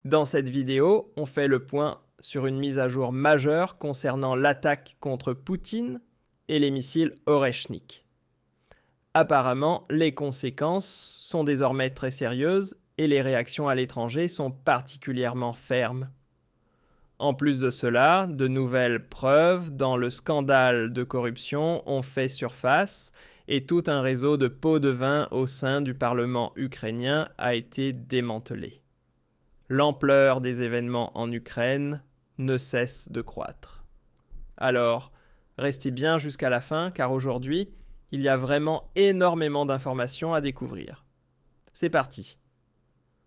Dans cette vidéo, on fait le point sur une mise à jour majeure concernant l'attaque contre Poutine et les missiles Oreshnik. Apparemment, les conséquences sont désormais très sérieuses et les réactions à l'étranger sont particulièrement fermes. En plus de cela, de nouvelles preuves dans le scandale de corruption ont fait surface et tout un réseau de pots de vin au sein du Parlement ukrainien a été démantelé. L'ampleur des événements en Ukraine ne cesse de croître. Alors, restez bien jusqu'à la fin car aujourd'hui, il y a vraiment énormément d'informations à découvrir. C'est parti.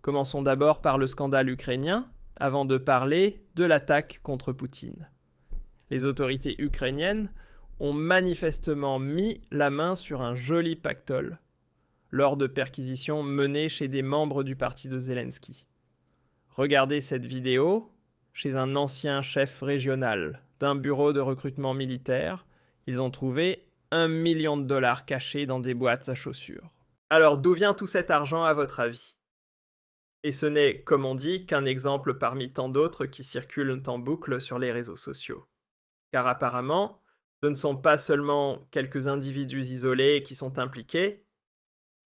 Commençons d'abord par le scandale ukrainien avant de parler de l'attaque contre Poutine. Les autorités ukrainiennes ont manifestement mis la main sur un joli pactole lors de perquisitions menées chez des membres du parti de Zelensky. Regardez cette vidéo chez un ancien chef régional d'un bureau de recrutement militaire. Ils ont trouvé $1 million cachés dans des boîtes à chaussures. Alors d'où vient tout cet argent à votre avis ? Et ce n'est, comme on dit, qu'un exemple parmi tant d'autres qui circulent en boucle sur les réseaux sociaux. Car apparemment, ce ne sont pas seulement quelques individus isolés qui sont impliqués,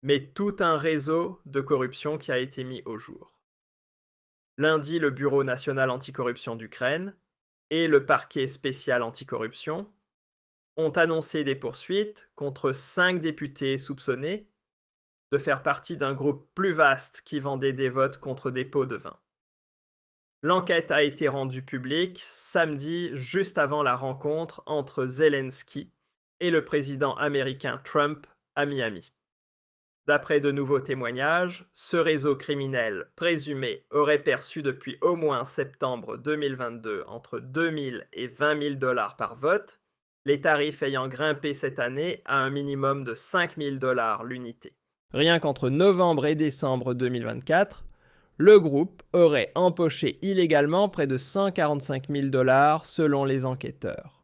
mais tout un réseau de corruption qui a été mis au jour. Lundi, le Bureau national anticorruption d'Ukraine et le parquet spécial anticorruption ont annoncé des poursuites contre 5 députés soupçonnés de faire partie d'un groupe plus vaste qui vendait des votes contre des pots de vin. L'enquête a été rendue publique samedi, juste avant la rencontre entre Zelensky et le président américain Trump à Miami. D'après de nouveaux témoignages, ce réseau criminel présumé aurait perçu depuis au moins septembre 2022 entre 2 000 et 20 000 $ par vote, les tarifs ayant grimpé cette année à un minimum de 5 000 $ l'unité. Rien qu'entre novembre et décembre 2024, le groupe aurait empoché illégalement près de 145 000 $ selon les enquêteurs.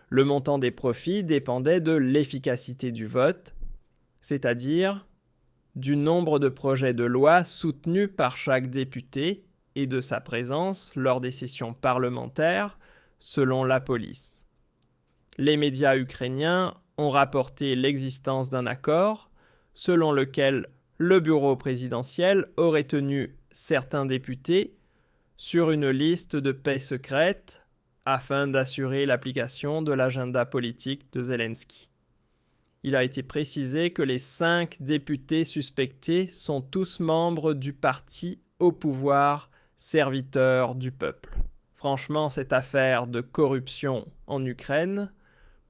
Le montant des profits dépendait de l'efficacité du vote, c'est-à-dire du nombre de projets de loi soutenus par chaque député et de sa présence lors des sessions parlementaires, selon la police. Les médias ukrainiens ont rapporté l'existence d'un accord selon lequel le bureau présidentiel aurait tenu certains députés sur une liste de paix secrète afin d'assurer l'application de l'agenda politique de Zelensky. Il a été précisé que les 5 députés suspectés sont tous membres du parti au pouvoir, serviteurs du peuple. Franchement, cette affaire de corruption en Ukraine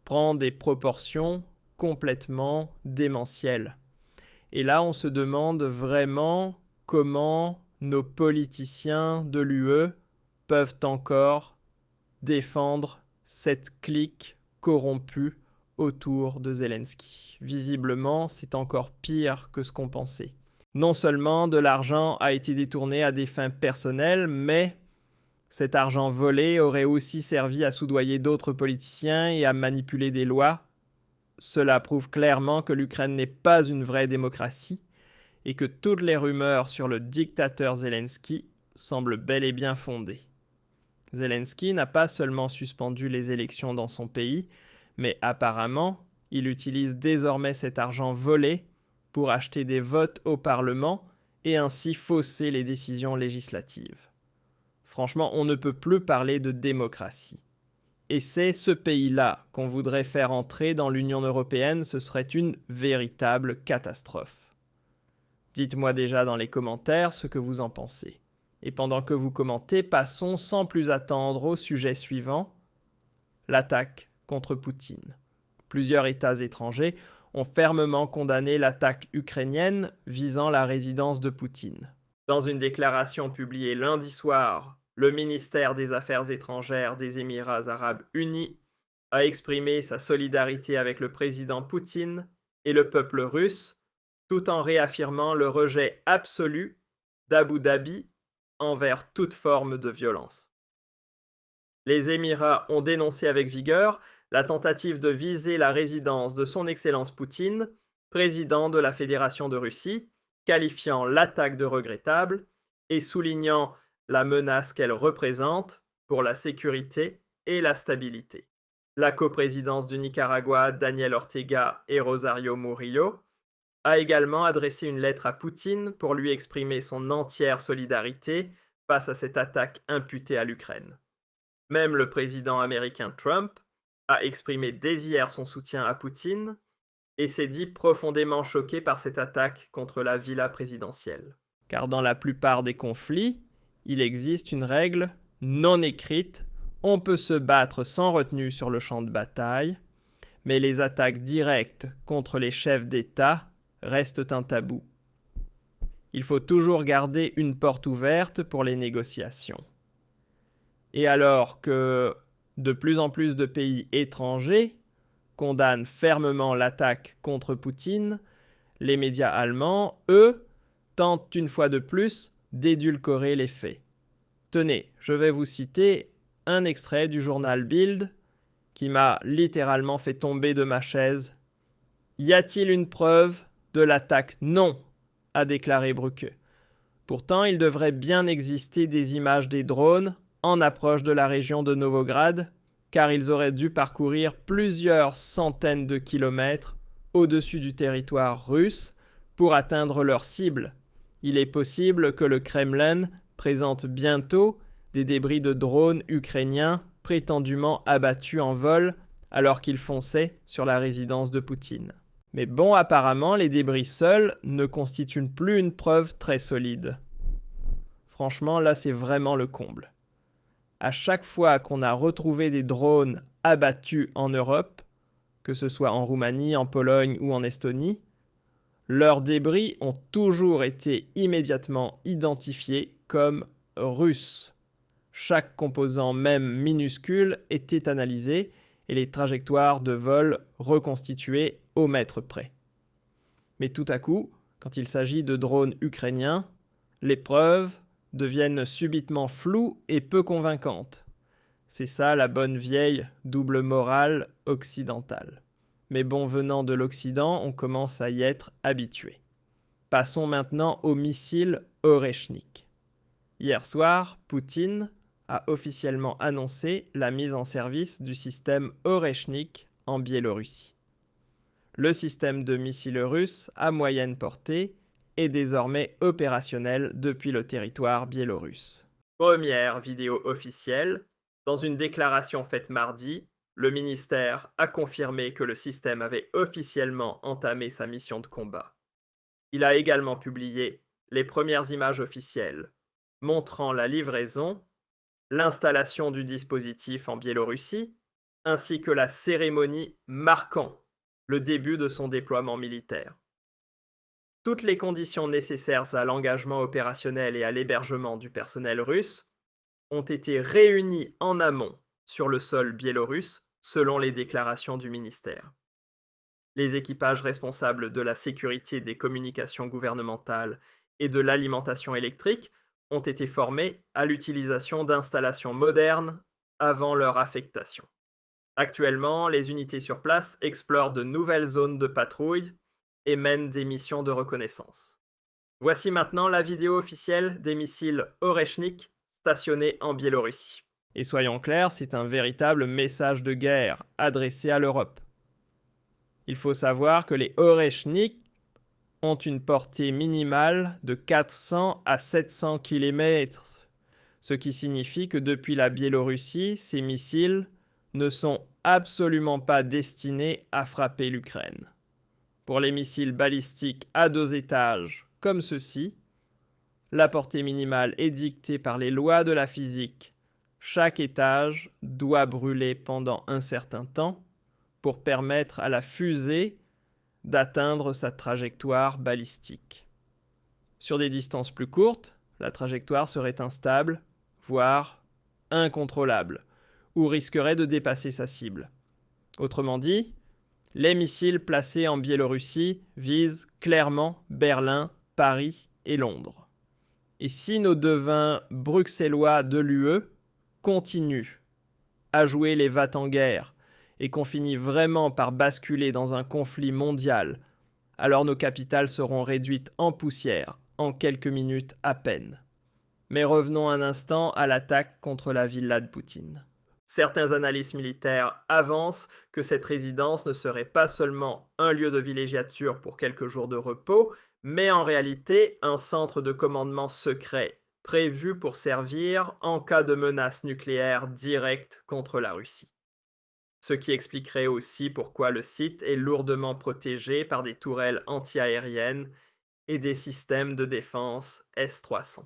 prend des proportions complètement démentielles. Et là, on se demande vraiment comment nos politiciens de l'UE peuvent encore défendre cette clique corrompue autour de Zelensky. Visiblement, c'est encore pire que ce qu'on pensait. Non seulement de l'argent a été détourné à des fins personnelles, mais cet argent volé aurait aussi servi à soudoyer d'autres politiciens et à manipuler des lois. Cela prouve clairement que l'Ukraine n'est pas une vraie démocratie et que toutes les rumeurs sur le dictateur Zelensky semblent bel et bien fondées. Zelensky n'a pas seulement suspendu les élections dans son pays, mais apparemment, il utilise désormais cet argent volé pour acheter des votes au Parlement et ainsi fausser les décisions législatives. Franchement, on ne peut plus parler de démocratie. Et c'est ce pays-là qu'on voudrait faire entrer dans l'Union européenne, ce serait une véritable catastrophe. Dites-moi déjà dans les commentaires ce que vous en pensez. Et pendant que vous commentez, passons sans plus attendre au sujet suivant, l'attaque contre Poutine. Plusieurs États étrangers ont fermement condamné l'attaque ukrainienne visant la résidence de Poutine. Dans une déclaration publiée lundi soir, le ministère des Affaires étrangères des Émirats arabes unis a exprimé sa solidarité avec le président Poutine et le peuple russe, tout en réaffirmant le rejet absolu d'Abu Dhabi envers toute forme de violence. Les Émirats ont dénoncé avec vigueur la tentative de viser la résidence de son Excellence Poutine, président de la Fédération de Russie, qualifiant l'attaque de regrettable et soulignant la menace qu'elle représente pour la sécurité et la stabilité. La coprésidence du Nicaragua, Daniel Ortega et Rosario Murillo, a également adressé une lettre à Poutine pour lui exprimer son entière solidarité face à cette attaque imputée à l'Ukraine. Même le président américain Trump a exprimé dès hier son soutien à Poutine et s'est dit profondément choqué par cette attaque contre la villa présidentielle. Car dans la plupart des conflits, il existe une règle non écrite: on peut se battre sans retenue sur le champ de bataille, mais les attaques directes contre les chefs d'État restent un tabou. Il faut toujours garder une porte ouverte pour les négociations. Et alors que de plus en plus de pays étrangers condamnent fermement l'attaque contre Poutine, les médias allemands, eux, tentent une fois de plus d'édulcorer les faits. Tenez, je vais vous citer un extrait du journal Bild qui m'a littéralement fait tomber de ma chaise. « Y a-t-il une preuve de l'attaque ? Non », a déclaré Brücke. Pourtant, il devrait bien exister des images des drones en approche de la région de Novograd, car ils auraient dû parcourir plusieurs centaines de kilomètres au-dessus du territoire russe pour atteindre leur cible. Il est possible que le Kremlin présente bientôt des débris de drones ukrainiens prétendument abattus en vol alors qu'ils fonçaient sur la résidence de Poutine. Mais bon, apparemment, les débris seuls ne constituent plus une preuve très solide. Franchement, là, c'est vraiment le comble. À chaque fois qu'on a retrouvé des drones abattus en Europe, que ce soit en Roumanie, en Pologne ou en Estonie, leurs débris ont toujours été immédiatement identifiés comme russes. Chaque composant, même minuscule, était analysé et les trajectoires de vol reconstituées au mètre près. Mais tout à coup, quand il s'agit de drones ukrainiens, les preuves deviennent subitement floues et peu convaincantes. C'est ça la bonne vieille double morale occidentale. Mais bon, venant de l'Occident, on commence à y être habitué. Passons maintenant au missile Oreshnik. Hier soir, Poutine a officiellement annoncé la mise en service du système Oreshnik en Biélorussie. Le système de missiles russe à moyenne portée est désormais opérationnel depuis le territoire biélorusse. Première vidéo officielle. Dans une déclaration faite mardi, le ministère a confirmé que le système avait officiellement entamé sa mission de combat. Il a également publié les premières images officielles montrant la livraison, l'installation du dispositif en Biélorussie, ainsi que la cérémonie marquant le début de son déploiement militaire. Toutes les conditions nécessaires à l'engagement opérationnel et à l'hébergement du personnel russe ont été réunies en amont sur le sol biélorusse, selon les déclarations du ministère. Les équipages responsables de la sécurité des communications gouvernementales et de l'alimentation électrique ont été formés à l'utilisation d'installations modernes avant leur affectation. Actuellement, les unités sur place explorent de nouvelles zones de patrouille et mènent des missions de reconnaissance. Voici maintenant la vidéo officielle des missiles Oreshnik stationnés en Biélorussie. Et soyons clairs, c'est un véritable message de guerre adressé à l'Europe. Il faut savoir que les Oreshnik ont une portée minimale de 400 à 700 km, ce qui signifie que depuis la Biélorussie, ces missiles ne sont absolument pas destinés à frapper l'Ukraine. Pour les missiles balistiques à 2 étages, comme ceux-ci, la portée minimale est dictée par les lois de la physique. Chaque étage doit brûler pendant un certain temps pour permettre à la fusée d'atteindre sa trajectoire balistique. Sur des distances plus courtes, la trajectoire serait instable, voire incontrôlable, ou risquerait de dépasser sa cible. Autrement dit, les missiles placés en Biélorussie visent clairement Berlin, Paris et Londres. Et si nos devins bruxellois de l'UE continuent à jouer les va-t-en-guerre et qu'on finit vraiment par basculer dans un conflit mondial, alors nos capitales seront réduites en poussière en quelques minutes à peine. Mais revenons un instant à l'attaque contre la villa de Poutine. Certains analystes militaires avancent que cette résidence ne serait pas seulement un lieu de villégiature pour quelques jours de repos, mais en réalité un centre de commandement secret, prévu pour servir en cas de menace nucléaire directe contre la Russie. Ce qui expliquerait aussi pourquoi le site est lourdement protégé par des tourelles antiaériennes et des systèmes de défense S-300.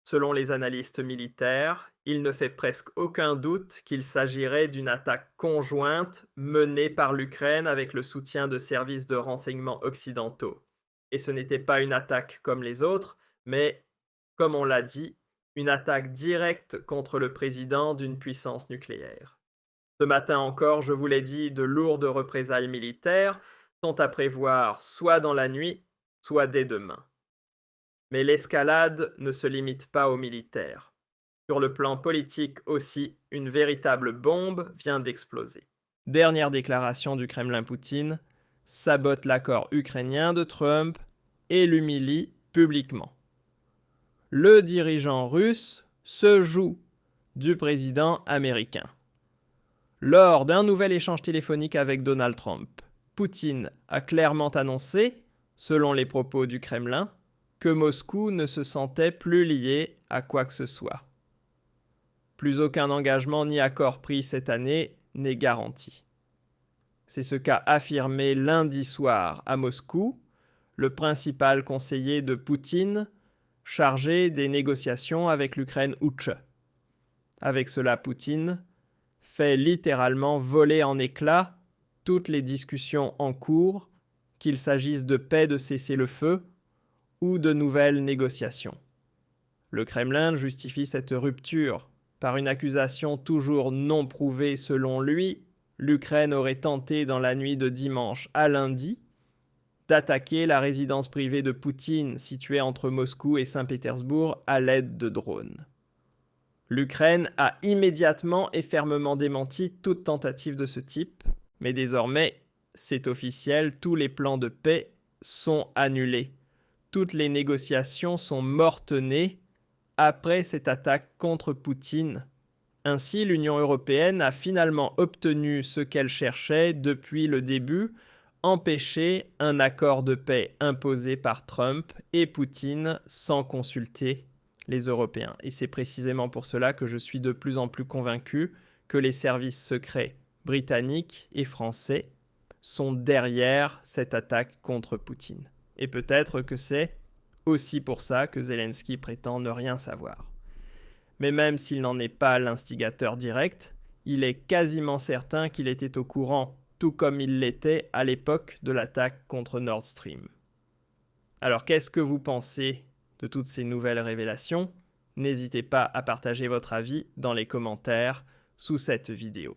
Selon les analystes militaires, il ne fait presque aucun doute qu'il s'agirait d'une attaque conjointe menée par l'Ukraine avec le soutien de services de renseignement occidentaux. Et ce n'était pas une attaque comme les autres, mais, comme on l'a dit, une attaque directe contre le président d'une puissance nucléaire. Ce matin encore, je vous l'ai dit, de lourdes représailles militaires sont à prévoir soit dans la nuit, soit dès demain. Mais l'escalade ne se limite pas aux militaires. Sur le plan politique aussi, une véritable bombe vient d'exploser. Dernière déclaration du Kremlin-Poutine, sabote l'accord ukrainien de Trump et l'humilie publiquement. Le dirigeant russe se joue du président américain. Lors d'un nouvel échange téléphonique avec Donald Trump, Poutine a clairement annoncé, selon les propos du Kremlin, que Moscou ne se sentait plus lié à quoi que ce soit. Plus aucun engagement ni accord pris cette année n'est garanti. C'est ce qu'a affirmé lundi soir à Moscou le principal conseiller de Poutine, chargé des négociations avec l'Ukraine Uche. Avec cela, Poutine fait littéralement voler en éclats toutes les discussions en cours, qu'il s'agisse de paix de cessez-le-feu ou de nouvelles négociations. Le Kremlin justifie cette rupture par une accusation toujours non prouvée selon lui. L'Ukraine aurait tenté dans la nuit de dimanche à lundi d'attaquer la résidence privée de Poutine située entre Moscou et Saint-Pétersbourg à l'aide de drones. L'Ukraine a immédiatement et fermement démenti toute tentative de ce type, mais désormais, c'est officiel, tous les plans de paix sont annulés. Toutes les négociations sont mortenées après cette attaque contre Poutine. Ainsi, l'Union européenne a finalement obtenu ce qu'elle cherchait depuis le début, empêcher un accord de paix imposé par Trump et Poutine sans consulter les Européens. Et c'est précisément pour cela que je suis de plus en plus convaincu que les services secrets britanniques et français sont derrière cette attaque contre Poutine. Et peut-être que c'est aussi pour ça que Zelensky prétend ne rien savoir. Mais même s'il n'en est pas l'instigateur direct, il est quasiment certain qu'il était au courant, tout comme il l'était à l'époque de l'attaque contre Nord Stream. Alors qu'est-ce que vous pensez de toutes ces nouvelles révélations? N'hésitez pas à partager votre avis dans les commentaires sous cette vidéo.